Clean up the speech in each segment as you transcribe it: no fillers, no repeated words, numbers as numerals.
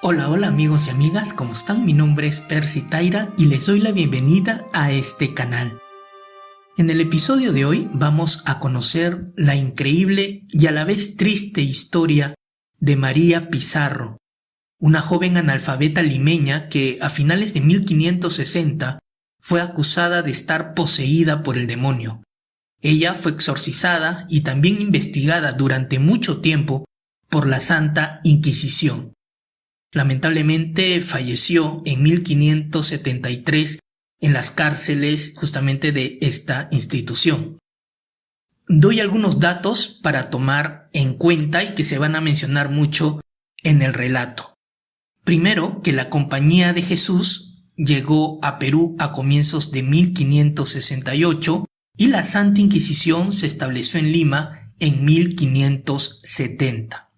Hola, hola amigos y amigas, ¿cómo están? Mi nombre es Percy Taira y les doy la bienvenida a este canal. En el episodio de hoy vamos a conocer la increíble y a la vez triste historia de María Pizarro, una joven analfabeta limeña que a finales de 1560 fue acusada de estar poseída por el demonio. Ella fue exorcizada y también investigada durante mucho tiempo por la Santa Inquisición. Lamentablemente falleció en 1573 en las cárceles justamente de esta institución. Doy algunos datos para tomar en cuenta y que se van a mencionar mucho en el relato. Primero, que la Compañía de Jesús llegó a Perú a comienzos de 1568 y la Santa Inquisición se estableció en Lima en 1570.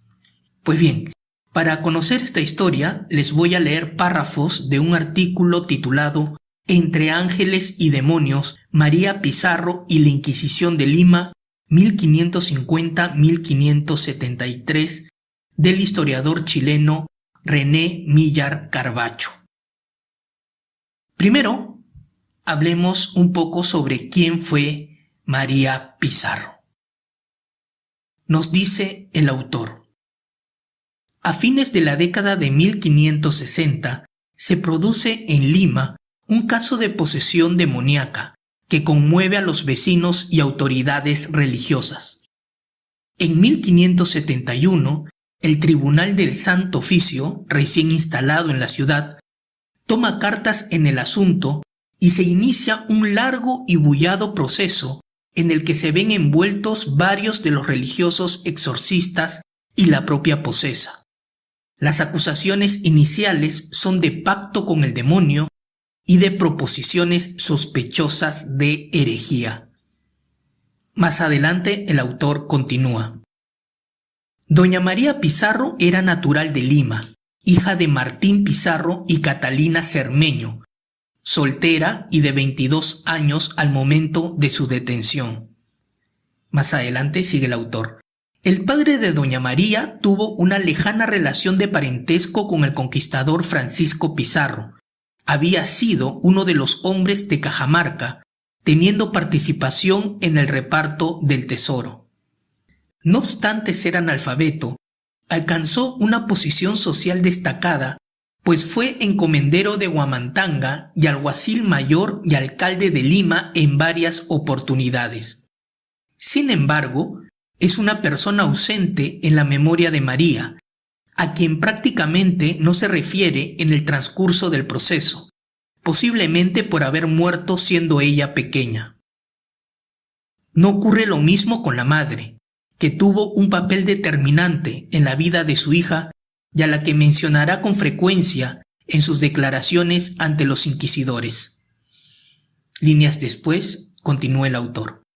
Pues bien, para conocer esta historia les voy a leer párrafos de un artículo titulado Entre ángeles y demonios, María Pizarro y la Inquisición de Lima, 1550-1573, del historiador chileno René Millar Carbacho. Primero, hablemos un poco sobre quién fue María Pizarro. Nos dice el autor: a fines de la década de 1560 se produce en Lima un caso de posesión demoníaca que conmueve a los vecinos y autoridades religiosas. En 1571, el Tribunal del Santo Oficio, recién instalado en la ciudad, toma cartas en el asunto y se inicia un largo y bullado proceso en el que se ven envueltos varios de los religiosos exorcistas y la propia posesa. Las acusaciones iniciales son de pacto con el demonio y de proposiciones sospechosas de herejía. Más adelante el autor continúa. Doña María Pizarro era natural de Lima, hija de Martín Pizarro y Catalina Cermeño, soltera y de 22 años al momento de su detención. Más adelante sigue el autor. El padre de doña María tuvo una lejana relación de parentesco con el conquistador Francisco Pizarro. Había sido uno de los hombres de Cajamarca, teniendo participación en el reparto del tesoro. No obstante ser analfabeto, alcanzó una posición social destacada, pues fue encomendero de Huamantanga y alguacil mayor y alcalde de Lima en varias oportunidades. Sin embargo, es una persona ausente en la memoria de María, a quien prácticamente no se refiere en el transcurso del proceso, posiblemente por haber muerto siendo ella pequeña. No ocurre lo mismo con la madre, que tuvo un papel determinante en la vida de su hija y a la que mencionará con frecuencia en sus declaraciones ante los inquisidores. Líneas después, continúa el autor.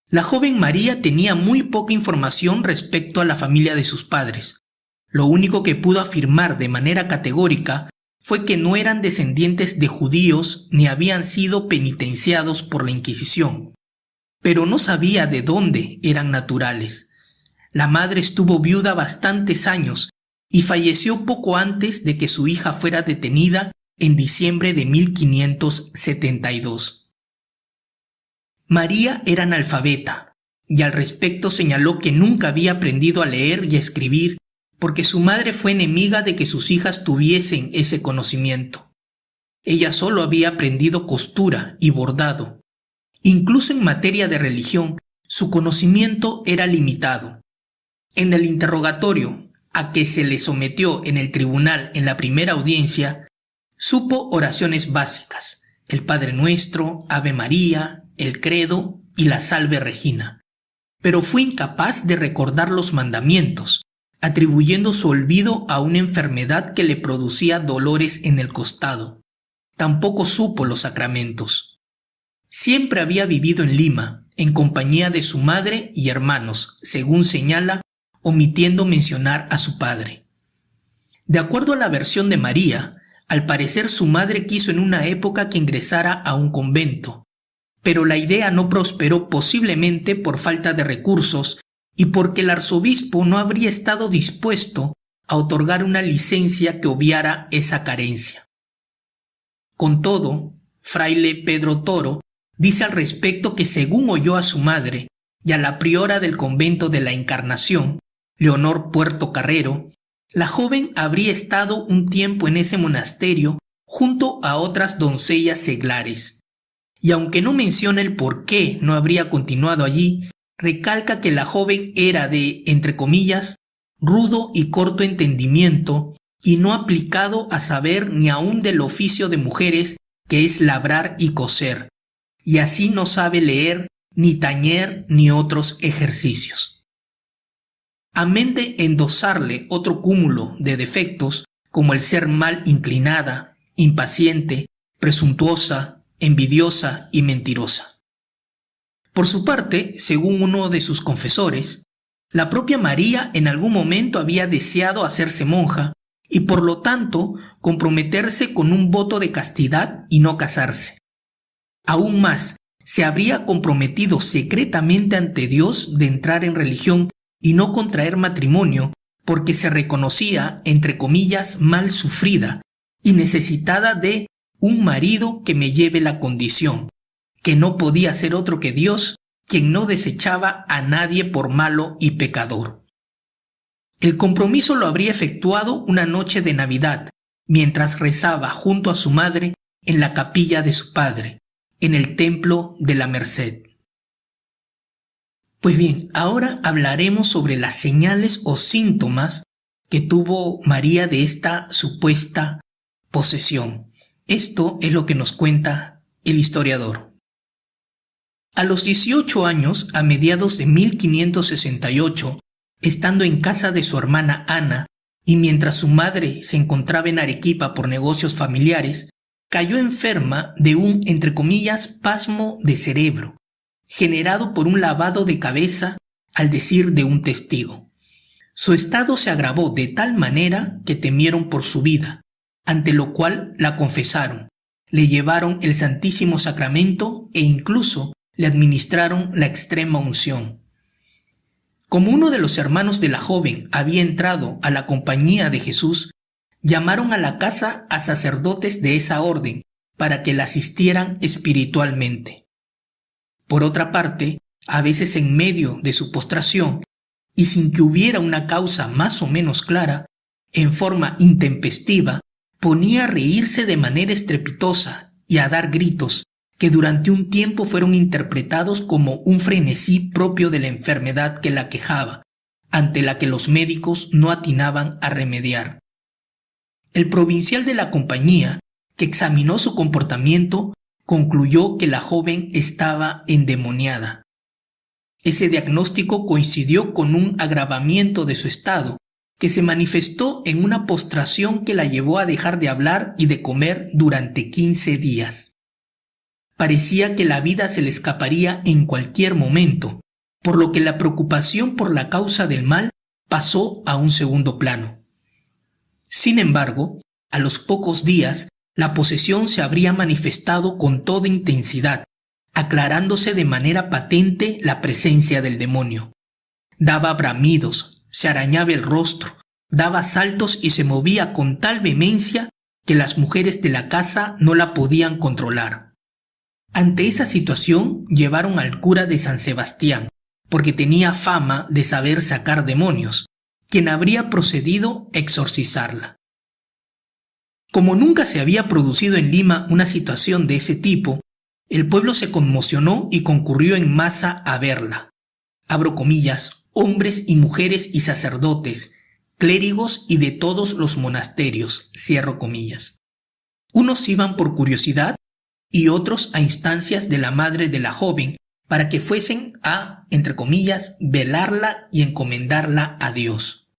La joven María tenía muy poca información respecto a la familia de sus padres. Lo único que pudo afirmar de manera categórica fue que no eran descendientes de judíos ni habían sido penitenciados por la Inquisición, pero no sabía de dónde eran naturales. La madre estuvo viuda bastantes años y falleció poco antes de que su hija fuera detenida en diciembre de 1572. María era analfabeta, y al respecto señaló que nunca había aprendido a leer y a escribir porque su madre fue enemiga de que sus hijas tuviesen ese conocimiento. Ella solo había aprendido costura y bordado. Incluso en materia de religión, su conocimiento era limitado. En el interrogatorio a que se le sometió en el tribunal en la primera audiencia, supo oraciones básicas, el Padre Nuestro, Ave María, el Credo y la Salve Regina, pero fue incapaz de recordar los mandamientos, atribuyendo su olvido a una enfermedad que le producía dolores en el costado. Tampoco supo los sacramentos. Siempre había vivido en Lima, en compañía de su madre y hermanos, según señala, omitiendo mencionar a su padre. De acuerdo a la versión de María, al parecer su madre quiso en una época que ingresara a un convento, pero la idea no prosperó posiblemente por falta de recursos y porque el arzobispo no habría estado dispuesto a otorgar una licencia que obviara esa carencia. Con todo, fraile Pedro Toro dice al respecto que según oyó a su madre y a la priora del convento de la Encarnación, Leonor Puerto Carrero, la joven habría estado un tiempo en ese monasterio junto a otras doncellas seglares. Y aunque no menciona el por qué no habría continuado allí, recalca que la joven era de, entre comillas, rudo y corto entendimiento y no aplicado a saber ni aún del oficio de mujeres que es labrar y coser, y así no sabe leer, ni tañer, ni otros ejercicios. Amén de endosarle otro cúmulo de defectos, como el ser mal inclinada, impaciente, presuntuosa, envidiosa y mentirosa. Por su parte, según uno de sus confesores, la propia María en algún momento había deseado hacerse monja y por lo tanto comprometerse con un voto de castidad y no casarse. Aún más, se habría comprometido secretamente ante Dios de entrar en religión y no contraer matrimonio porque se reconocía, entre comillas, mal sufrida y necesitada de un marido que me lleve la condición, que no podía ser otro que Dios, quien no desechaba a nadie por malo y pecador. El compromiso lo habría efectuado una noche de Navidad, mientras rezaba junto a su madre en la capilla de su padre, en el Templo de la Merced. Pues bien, ahora hablaremos sobre las señales o síntomas que tuvo María de esta supuesta posesión. Esto es lo que nos cuenta el historiador. A los 18 años, a mediados de 1568, estando en casa de su hermana Ana, y mientras su madre se encontraba en Arequipa por negocios familiares, cayó enferma de un, entre comillas, pasmo de cerebro, generado por un lavado de cabeza, al decir de un testigo. Su estado se agravó de tal manera que temieron por su vida, ante lo cual la confesaron, le llevaron el Santísimo Sacramento e incluso le administraron la extrema unción. Como uno de los hermanos de la joven había entrado a la compañía de Jesús, llamaron a la casa a sacerdotes de esa orden para que la asistieran espiritualmente. Por otra parte, a veces en medio de su postración, y sin que hubiera una causa más o menos clara, en forma intempestiva, ponía a reírse de manera estrepitosa y a dar gritos que durante un tiempo fueron interpretados como un frenesí propio de la enfermedad que la quejaba, ante la que los médicos no atinaban a remediar. El provincial de la compañía, que examinó su comportamiento, concluyó que la joven estaba endemoniada. Ese diagnóstico coincidió con un agravamiento de su estado, que se manifestó en una postración que la llevó a dejar de hablar y de comer durante 15 días. Parecía que la vida se le escaparía en cualquier momento, por lo que la preocupación por la causa del mal pasó a un segundo plano. Sin embargo, a los pocos días, la posesión se habría manifestado con toda intensidad, aclarándose de manera patente la presencia del demonio. Daba bramidos, se arañaba el rostro, daba saltos y se movía con tal vehemencia que las mujeres de la casa no la podían controlar. Ante esa situación llevaron al cura de San Sebastián, porque tenía fama de saber sacar demonios, quien habría procedido a exorcizarla. Como nunca se había producido en Lima una situación de ese tipo, el pueblo se conmocionó y concurrió en masa a verla. Abro comillas, hombres y mujeres y sacerdotes, clérigos y de todos los monasterios, cierro comillas. Unos iban por curiosidad y otros a instancias de la madre de la joven para que fuesen a, entre comillas, velarla y encomendarla a Dios.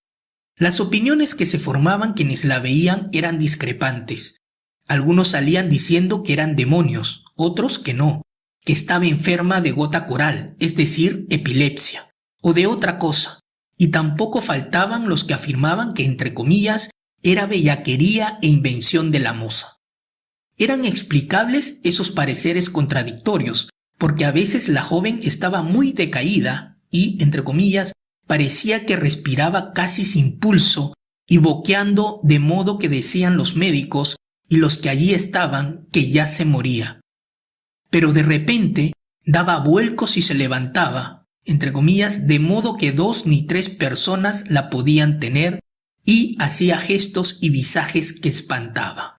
Las opiniones que se formaban quienes la veían eran discrepantes. Algunos salían diciendo que eran demonios, otros que no, que estaba enferma de gota coral, es decir, epilepsia, o de otra cosa, y tampoco faltaban los que afirmaban que, entre comillas, era bellaquería e invención de la moza. Eran explicables esos pareceres contradictorios, porque a veces la joven estaba muy decaída y, entre comillas, parecía que respiraba casi sin pulso y boqueando de modo que decían los médicos y los que allí estaban que ya se moría. Pero de repente daba vuelcos y se levantaba, entre comillas, de modo que 2 ni 3 personas la podían tener, y hacía gestos y visajes que espantaba.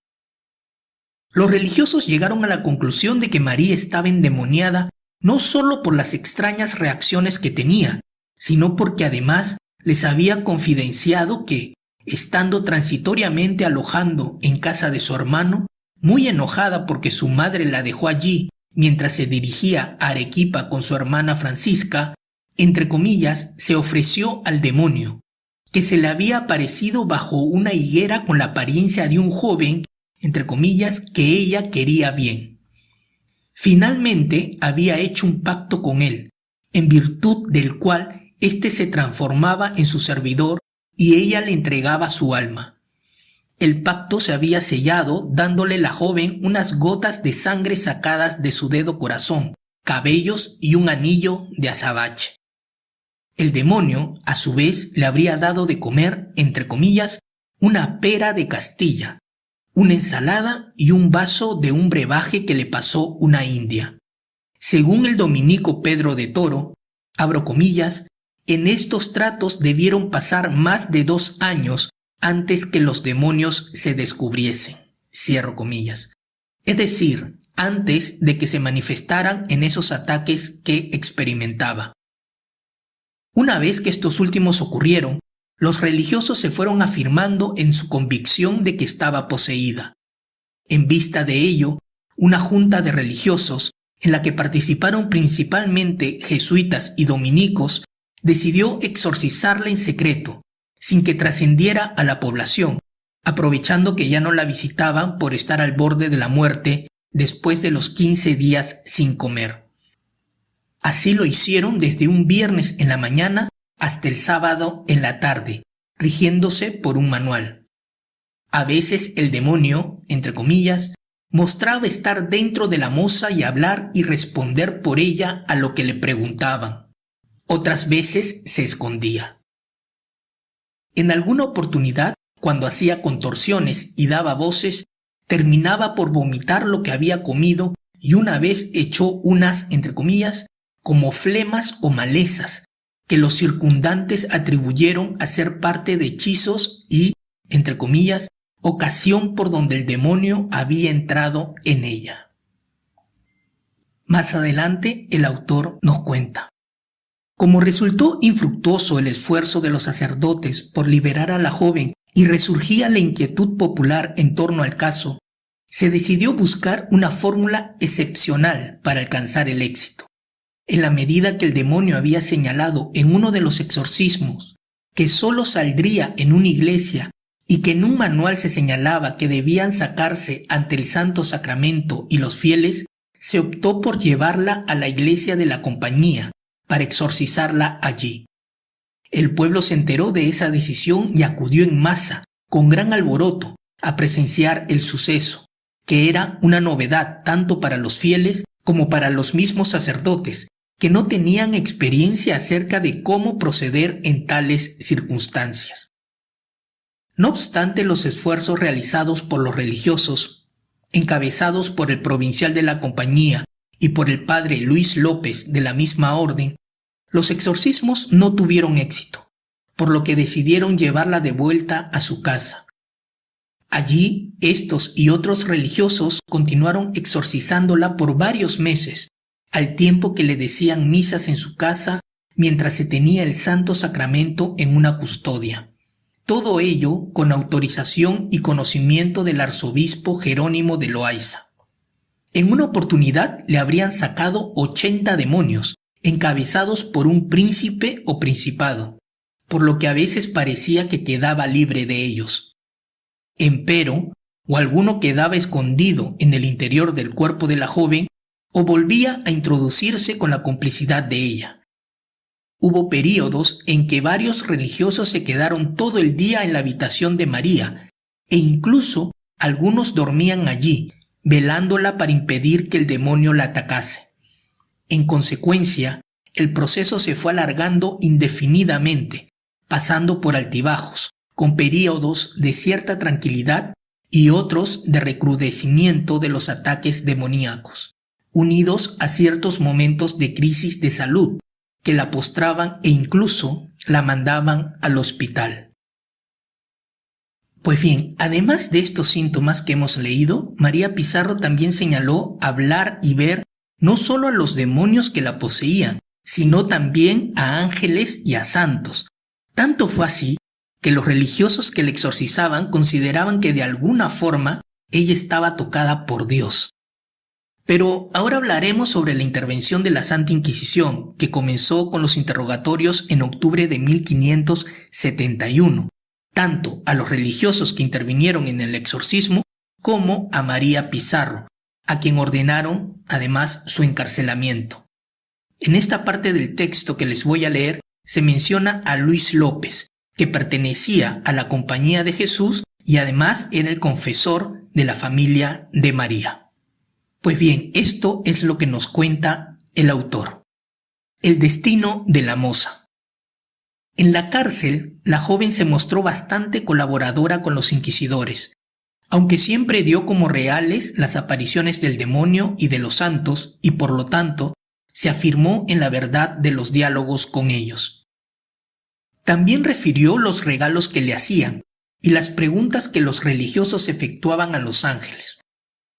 Los religiosos llegaron a la conclusión de que María estaba endemoniada no solo por las extrañas reacciones que tenía, sino porque además les había confidenciado que, estando transitoriamente alojando en casa de su hermano, muy enojada porque su madre la dejó allí mientras se dirigía a Arequipa con su hermana Francisca, entre comillas, se ofreció al demonio, que se le había aparecido bajo una higuera con la apariencia de un joven, entre comillas, que ella quería bien. Finalmente había hecho un pacto con él, en virtud del cual éste se transformaba en su servidor y ella le entregaba su alma. El pacto se había sellado dándole la joven unas gotas de sangre sacadas de su dedo corazón, cabellos y un anillo de azabache. El demonio, a su vez, le habría dado de comer, entre comillas, una pera de Castilla, una ensalada y un vaso de un brebaje que le pasó una india. Según el dominico Pedro de Toro, abro comillas, en estos tratos debieron pasar más de 2 años antes que los demonios se descubriesen, cierro comillas. Es decir, antes de que se manifestaran en esos ataques que experimentaba. Una vez que estos últimos ocurrieron, los religiosos se fueron afirmando en su convicción de que estaba poseída. En vista de ello, una junta de religiosos, en la que participaron principalmente jesuitas y dominicos, decidió exorcizarla en secreto, sin que trascendiera a la población, aprovechando que ya no la visitaban por estar al borde de la muerte después de los 15 días sin comer. Así lo hicieron desde un viernes en la mañana hasta el sábado en la tarde, rigiéndose por un manual. A veces el demonio, entre comillas, mostraba estar dentro de la moza y hablar y responder por ella a lo que le preguntaban. Otras veces se escondía. En alguna oportunidad, cuando hacía contorsiones y daba voces, terminaba por vomitar lo que había comido y una vez echó unas, entre comillas, como flemas o malezas, que los circundantes atribuyeron a ser parte de hechizos y, entre comillas, ocasión por donde el demonio había entrado en ella. Más adelante el autor nos cuenta: como resultó infructuoso el esfuerzo de los sacerdotes por liberar a la joven y resurgía la inquietud popular en torno al caso, se decidió buscar una fórmula excepcional para alcanzar el éxito. En la medida que el demonio había señalado en uno de los exorcismos que solo saldría en una iglesia y que en un manual se señalaba que debían sacarse ante el Santo Sacramento y los fieles, se optó por llevarla a la iglesia de la compañía para exorcizarla allí. El pueblo se enteró de esa decisión y acudió en masa, con gran alboroto, a presenciar el suceso, que era una novedad tanto para los fieles como para los mismos sacerdotes, que no tenían experiencia acerca de cómo proceder en tales circunstancias. No obstante los esfuerzos realizados por los religiosos, encabezados por el provincial de la compañía y por el padre Luis López de la misma orden, los exorcismos no tuvieron éxito, por lo que decidieron llevarla de vuelta a su casa. Allí, estos y otros religiosos continuaron exorcizándola por varios meses, al tiempo que le decían misas en su casa mientras se tenía el Santo Sacramento en una custodia. Todo ello con autorización y conocimiento del arzobispo Jerónimo de Loaiza. En una oportunidad le habrían sacado 80 demonios, encabezados por un príncipe o principado, por lo que a veces parecía que quedaba libre de ellos. Empero, o alguno quedaba escondido en el interior del cuerpo de la joven, o volvía a introducirse con la complicidad de ella. Hubo períodos en que varios religiosos se quedaron todo el día en la habitación de María, e incluso algunos dormían allí, velándola para impedir que el demonio la atacase. En consecuencia, el proceso se fue alargando indefinidamente, pasando por altibajos, con períodos de cierta tranquilidad y otros de recrudecimiento de los ataques demoníacos, unidos a ciertos momentos de crisis de salud que la postraban e incluso la mandaban al hospital. Pues bien, además de estos síntomas que hemos leído, María Pizarro también señaló hablar y ver no solo a los demonios que la poseían, sino también a ángeles y a santos. Tanto fue así que los religiosos que la exorcizaban consideraban que de alguna forma ella estaba tocada por Dios. Pero ahora hablaremos sobre la intervención de la Santa Inquisición, que comenzó con los interrogatorios en octubre de 1571, tanto a los religiosos que intervinieron en el exorcismo como a María Pizarro, a quien ordenaron además su encarcelamiento. En esta parte del texto que les voy a leer se menciona a Luis López, que pertenecía a la Compañía de Jesús y además era el confesor de la familia de María. Pues bien, esto es lo que nos cuenta el autor. El destino de la moza. En la cárcel, la joven se mostró bastante colaboradora con los inquisidores, aunque siempre dio como reales las apariciones del demonio y de los santos y por lo tanto se afirmó en la verdad de los diálogos con ellos. También refirió los regalos que le hacían y las preguntas que los religiosos efectuaban a los ángeles.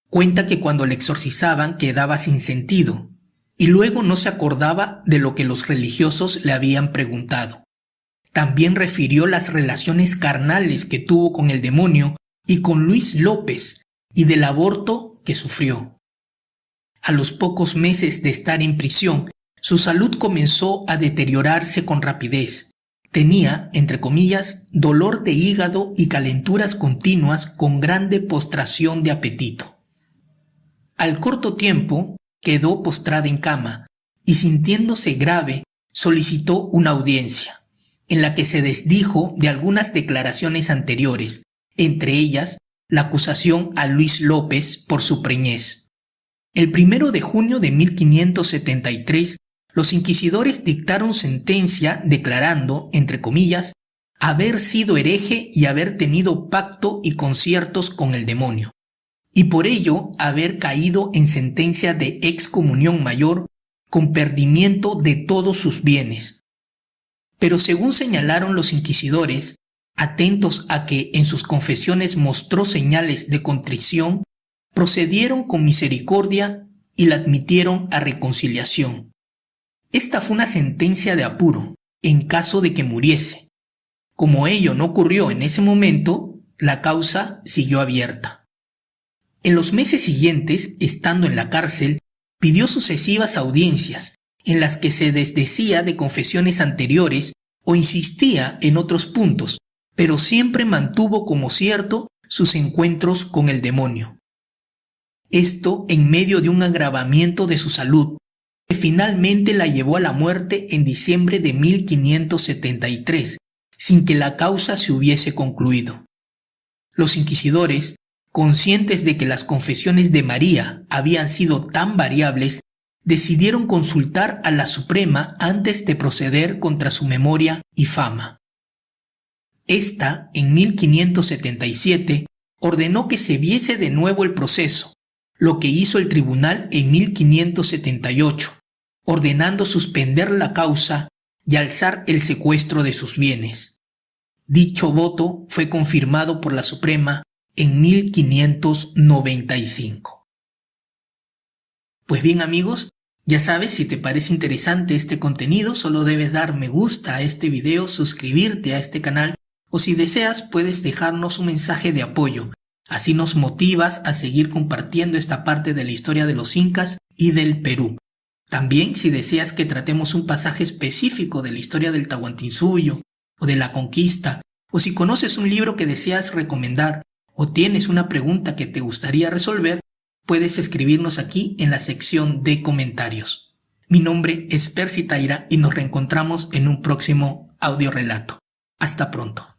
Cuenta que cuando le exorcizaban quedaba sin sentido y luego no se acordaba de lo que los religiosos le habían preguntado. También refirió las relaciones carnales que tuvo con el demonio y con Luis López y del aborto que sufrió. A los pocos meses de estar en prisión, su salud comenzó a deteriorarse con rapidez. Tenía, entre comillas, dolor de hígado y calenturas continuas con grande postración de apetito. Al corto tiempo, quedó postrada en cama y sintiéndose grave, solicitó una audiencia, en la que se desdijo de algunas declaraciones anteriores, entre ellas la acusación a Luis López por su preñez. El 1 de junio de 1573, los inquisidores dictaron sentencia declarando, entre comillas, haber sido hereje y haber tenido pacto y conciertos con el demonio, y por ello haber caído en sentencia de excomunión mayor con perdimiento de todos sus bienes. Pero según señalaron los inquisidores, atentos a que en sus confesiones mostró señales de contrición, procedieron con misericordia y la admitieron a reconciliación. Esta fue una sentencia de apuro, en caso de que muriese. Como ello no ocurrió en ese momento, la causa siguió abierta. En los meses siguientes, estando en la cárcel, pidió sucesivas audiencias, en las que se desdecía de confesiones anteriores o insistía en otros puntos, pero siempre mantuvo como cierto sus encuentros con el demonio. Esto en medio de un agravamiento de su salud, que finalmente la llevó a la muerte en diciembre de 1573, sin que la causa se hubiese concluido. Los inquisidores, conscientes de que las confesiones de María habían sido tan variables, decidieron consultar a la Suprema antes de proceder contra su memoria y fama. Esta, en 1577, ordenó que se viese de nuevo el proceso, lo que hizo el tribunal en 1578, ordenando suspender la causa y alzar el secuestro de sus bienes. Dicho voto fue confirmado por la Suprema en 1595. Pues bien amigos, ya sabes, si te parece interesante este contenido, solo debes dar me gusta a este video, suscribirte a este canal o si deseas puedes dejarnos un mensaje de apoyo. Así nos motivas a seguir compartiendo esta parte de la historia de los incas y del Perú. También si deseas que tratemos un pasaje específico de la historia del Tahuantinsuyo o de la conquista, o si conoces un libro que deseas recomendar, o tienes una pregunta que te gustaría resolver, puedes escribirnos aquí en la sección de comentarios. Mi nombre es Percy Taira y nos reencontramos en un próximo audiorelato. Hasta pronto.